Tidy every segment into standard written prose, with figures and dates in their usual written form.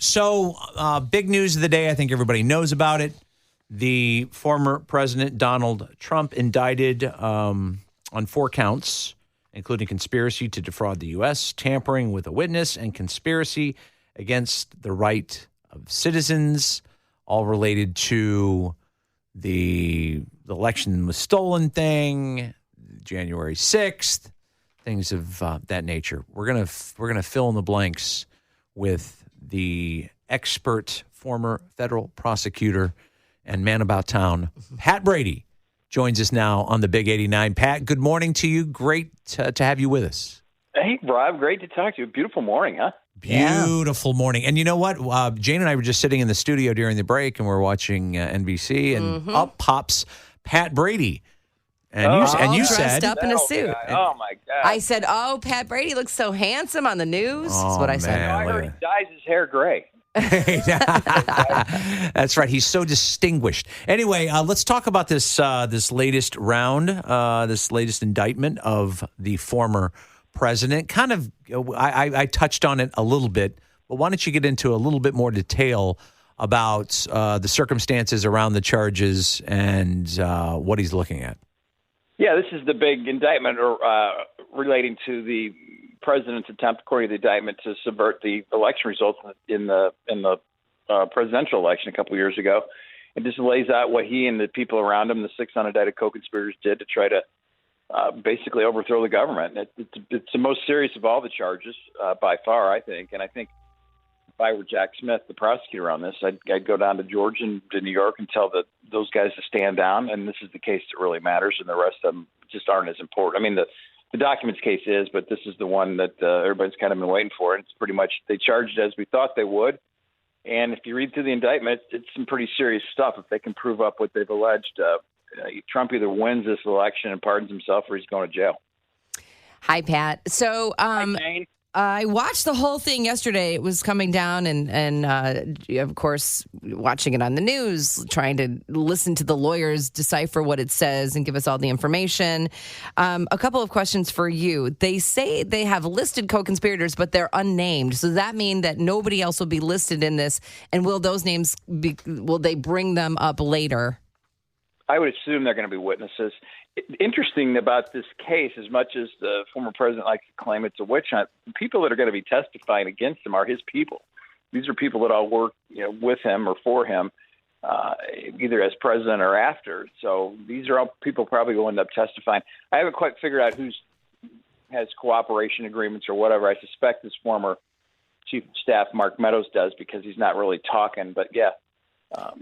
So big news of the day. I think everybody knows about it. The former president, Donald Trump, indicted on 4 counts, including conspiracy to defraud the U.S., tampering with a witness, and conspiracy against the right of citizens, all related to the election was stolen thing, January 6th, things of that nature. We're gonna fill in the blanks with the expert former federal prosecutor and man about town, Pat Brady, joins us now on the Big 89. Pat, good morning to you. Great to have you with us. Hey, Rob, great to talk to you. Beautiful morning, huh? Beautiful morning. And you know what? Jane and I were just sitting in the studio during the break, and we're watching NBC, and up pops Pat Brady. And you dressed said, up in a suit. Oh, my God. I said, "Oh, Pat Brady looks so handsome on the news." That's what I said. man. I heard he dyes his hair gray. That's right. He's so distinguished. Anyway, let's talk about this latest round, this latest indictment of the former president. Kind of, I touched on it a little bit, but why don't you get into a little bit more detail about the circumstances around the charges and what he's looking at? Yeah, this is the big indictment relating to the president's attempt, according to the indictment, to subvert the election results in the presidential election a couple of years ago. It just lays out what he and the people around him, the 6 unindicted co-conspirators, did to try to basically overthrow the government. It's the most serious of all the charges by far, I think. And I think if I were Jack Smith, the prosecutor on this, I'd go down to Georgia and to New York and tell those guys to stand down. And this is the case that really matters, and the rest of them just aren't as important. I mean, the documents case is, but this is the one that everybody's kind of been waiting for. And it's pretty much, they charged it as we thought they would. And if you read through the indictment, it's some pretty serious stuff. If they can prove up what they've alleged, Trump either wins this election and pardons himself, or he's going to jail. Hi, Pat. So, Hi, Jane. I watched the whole thing yesterday. It was coming down, and of course, watching it on the news, trying to listen to the lawyers decipher what it says and give us all the information. A couple of questions for you. They say they have listed co-conspirators, but they're unnamed. So does that mean that nobody else will be listed in this? And will those names will they bring them up later? I would assume they're going to be witnesses. Interesting about this case, as much as the former president likes to claim it's a witch hunt, the people that are going to be testifying against him are his people. These are people that all work, with him or for him, either as president or after. So these are all people probably will end up testifying. I haven't quite figured out who has cooperation agreements or whatever. I suspect this former chief of staff, Mark Meadows, does, because he's not really talking. But yeah,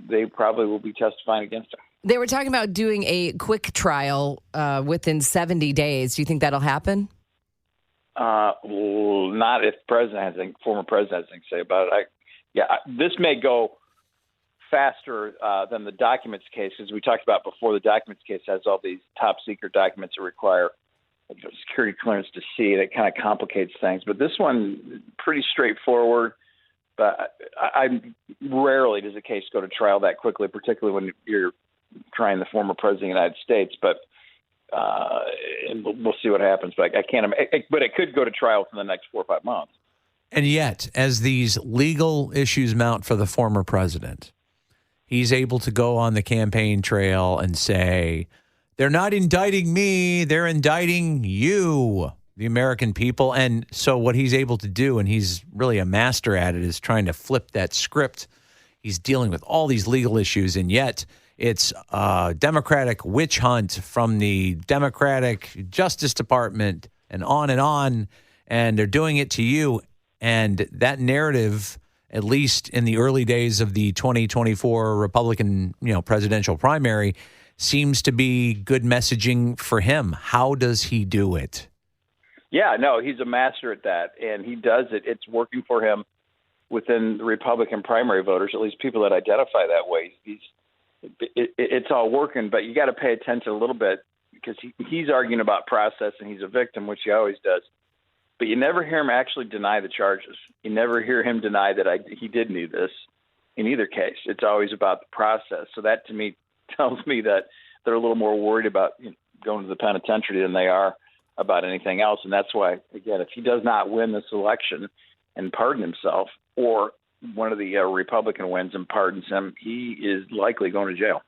they probably will be testifying against him. They were talking about doing a quick trial within 70 days. Do you think that'll happen? Well, not if former president has anything to say about it. This may go faster than the documents case, as we talked about before. The documents case has all these top secret documents that require security clearance to see. That kind of complicates things. But this one, pretty straightforward. But I rarely does a case go to trial that quickly, particularly when you're trying the former president of the United States. But and we'll see what happens. But I can't. But it could go to trial for the next 4 or 5 months. And yet, as these legal issues mount for the former president, he's able to go on the campaign trail and say, they're not indicting me, they're indicting you, the American people. And so what he's able to do, and he's really a master at it, is trying to flip that script. He's dealing with all these legal issues, and yet it's a Democratic witch hunt from the Democratic Justice Department and on, and they're doing it to you. And that narrative, at least in the early days of the 2024 Republican, presidential primary, seems to be good messaging for him. How does he do it? Yeah, no, he's a master at that, and he does it. It's working for him within the Republican primary voters, at least people that identify that way. It's all working, but you got to pay attention a little bit, because he's arguing about process, and he's a victim, which he always does. But you never hear him actually deny the charges. You never hear him deny that he did do this in either case. It's always about the process. So that, to me, tells me that they're a little more worried about going to the penitentiary than they are about anything else. And that's why, again, if he does not win this election and pardon himself, or one of the Republican wins and pardons him, he is likely going to jail.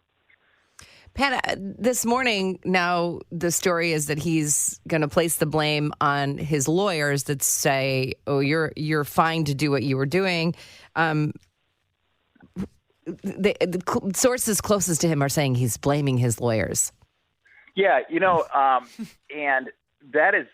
Pat, this morning, now the story is that he's going to place the blame on his lawyers that say, "Oh, you're fine to do what you were doing." The sources closest to him are saying he's blaming his lawyers. Yeah, and that is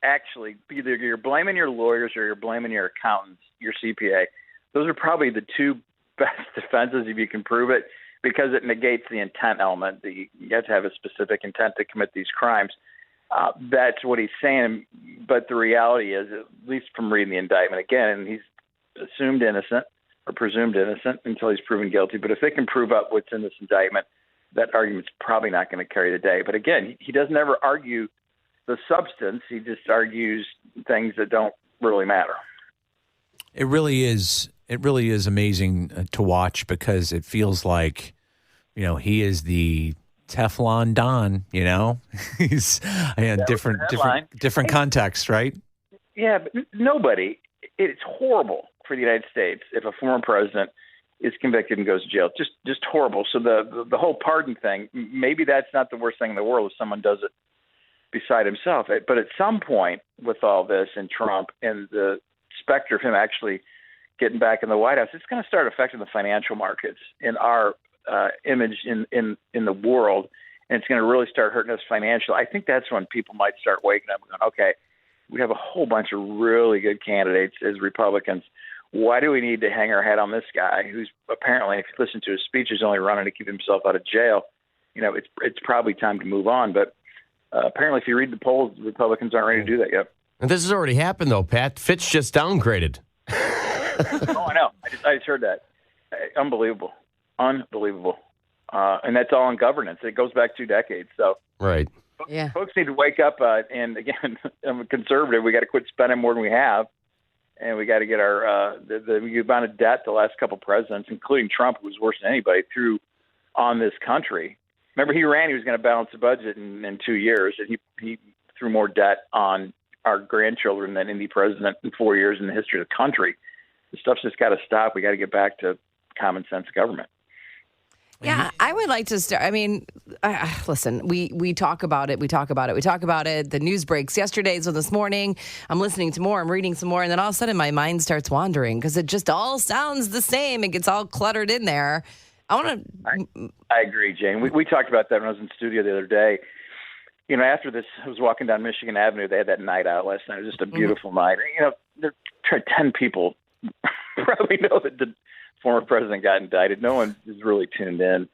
actually either you're blaming your lawyers or you're blaming your accountants, your CPA. Those are probably the two best defenses if you can prove it, because it negates the intent element. You have to have a specific intent to commit these crimes. That's what he's saying. But the reality is, at least from reading the indictment again, he's assumed innocent or presumed innocent until he's proven guilty. But if they can prove up what's in this indictment, that argument's probably not going to carry the day. But again, he doesn't ever argue the substance. He just argues things that don't really matter. It really is amazing to watch, because it feels like, he is the Teflon Don, he's different context, right? Yeah, but nobody, it's horrible for the United States if a former president is convicted and goes to jail. Just horrible. So the whole pardon thing, maybe that's not the worst thing in the world if someone does it beside himself. But at some point with all this and Trump and the specter of him actually getting back in the White House, it's going to start affecting the financial markets and our image in the world, and it's going to really start hurting us financially. I think that's when people might start waking up and going, okay, we have a whole bunch of really good candidates as Republicans. Why do we need to hang our hat on this guy who's apparently, if you listen to his speech, is only running to keep himself out of jail? It's probably time to move on. But apparently, if you read the polls, the Republicans aren't ready to do that yet. And this has already happened, though, Pat. Fitch just downgraded. Oh, I know. I just heard that. Unbelievable. And that's all in governance. It goes back 2 decades. So, right. Yeah. Folks need to wake up. And again, I'm a conservative. We got to quit spending more than we have. And we got to get our the amount of debt the last couple presidents, including Trump, who was worse than anybody, threw on this country. Remember, he was going to balance the budget in 2 years, and he threw more debt on our grandchildren than any president in 4 years in the history of the country. This stuff's just got to stop. We got to get back to common sense government. Yeah, I would like to start. I mean, listen, we talk about it. The news breaks yesterday, so this morning I'm listening to more, I'm reading some more, and then all of a sudden my mind starts wandering because it just all sounds the same. It gets all cluttered in there. I agree, Jane. We talked about that when I was in the studio the other day. After this, I was walking down Michigan Avenue. They had that night out last night. It was just a beautiful night. There 10 people probably know that the former president got indicted. No one is really tuned in,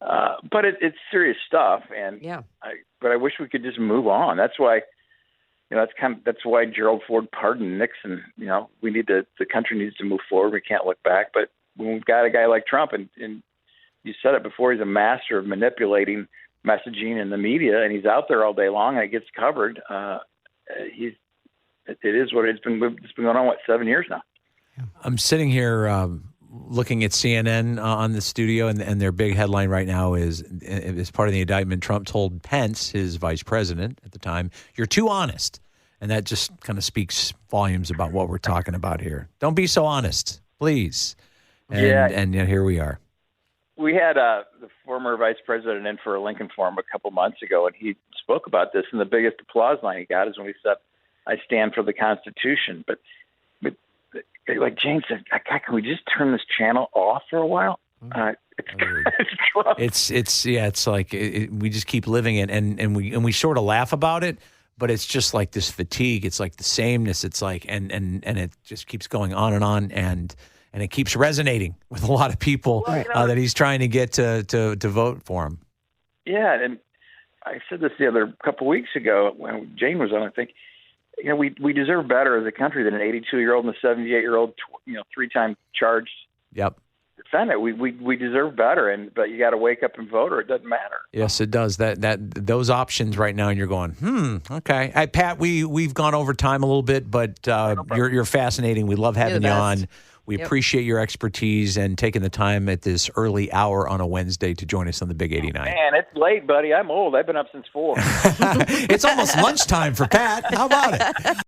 but it's serious stuff. And yeah, I wish we could just move on. That's why, that's why Gerald Ford pardoned Nixon. The country needs to move forward. We can't look back. But when we've got a guy like Trump, and you said it before, he's a master of manipulating messaging in the media, and he's out there all day long, and it gets covered. It is what it's been going on, 7 years now. I'm sitting here looking at CNN on the studio, and their big headline right now is, as part of the indictment, Trump told Pence, his vice president at the time, "You're too honest." And that just kind of speaks volumes about what we're talking about here. Don't be so honest, please. And here we are. We had the former vice president in for a Lincoln Forum a couple months ago, and he spoke about this, and the biggest applause line he got is when he said, "I stand for the Constitution." But like Jane said, can we just turn this channel off for a while? It's like we just keep living it, and we sort of laugh about it, but it's just like this fatigue. It's like the sameness. It's like and it just keeps going on, and it keeps resonating with a lot of people that he's trying to get to vote for him. Yeah, and I said this the other couple weeks ago when Jane was on. I think we deserve better as a country than an 82-year-old and a 78-year-old, 3-time charged defendant. We deserve better, but you got to wake up and vote, or it doesn't matter. Yes, it does. That those options right now, and you're going, okay. Hey, Pat, we've gone over time a little bit, but you're fascinating. We love having you on. We appreciate your expertise and taking the time at this early hour on a Wednesday to join us on the Big 89. Man, it's late, buddy. I'm old. I've been up since 4. It's almost lunchtime for Pat. How about it?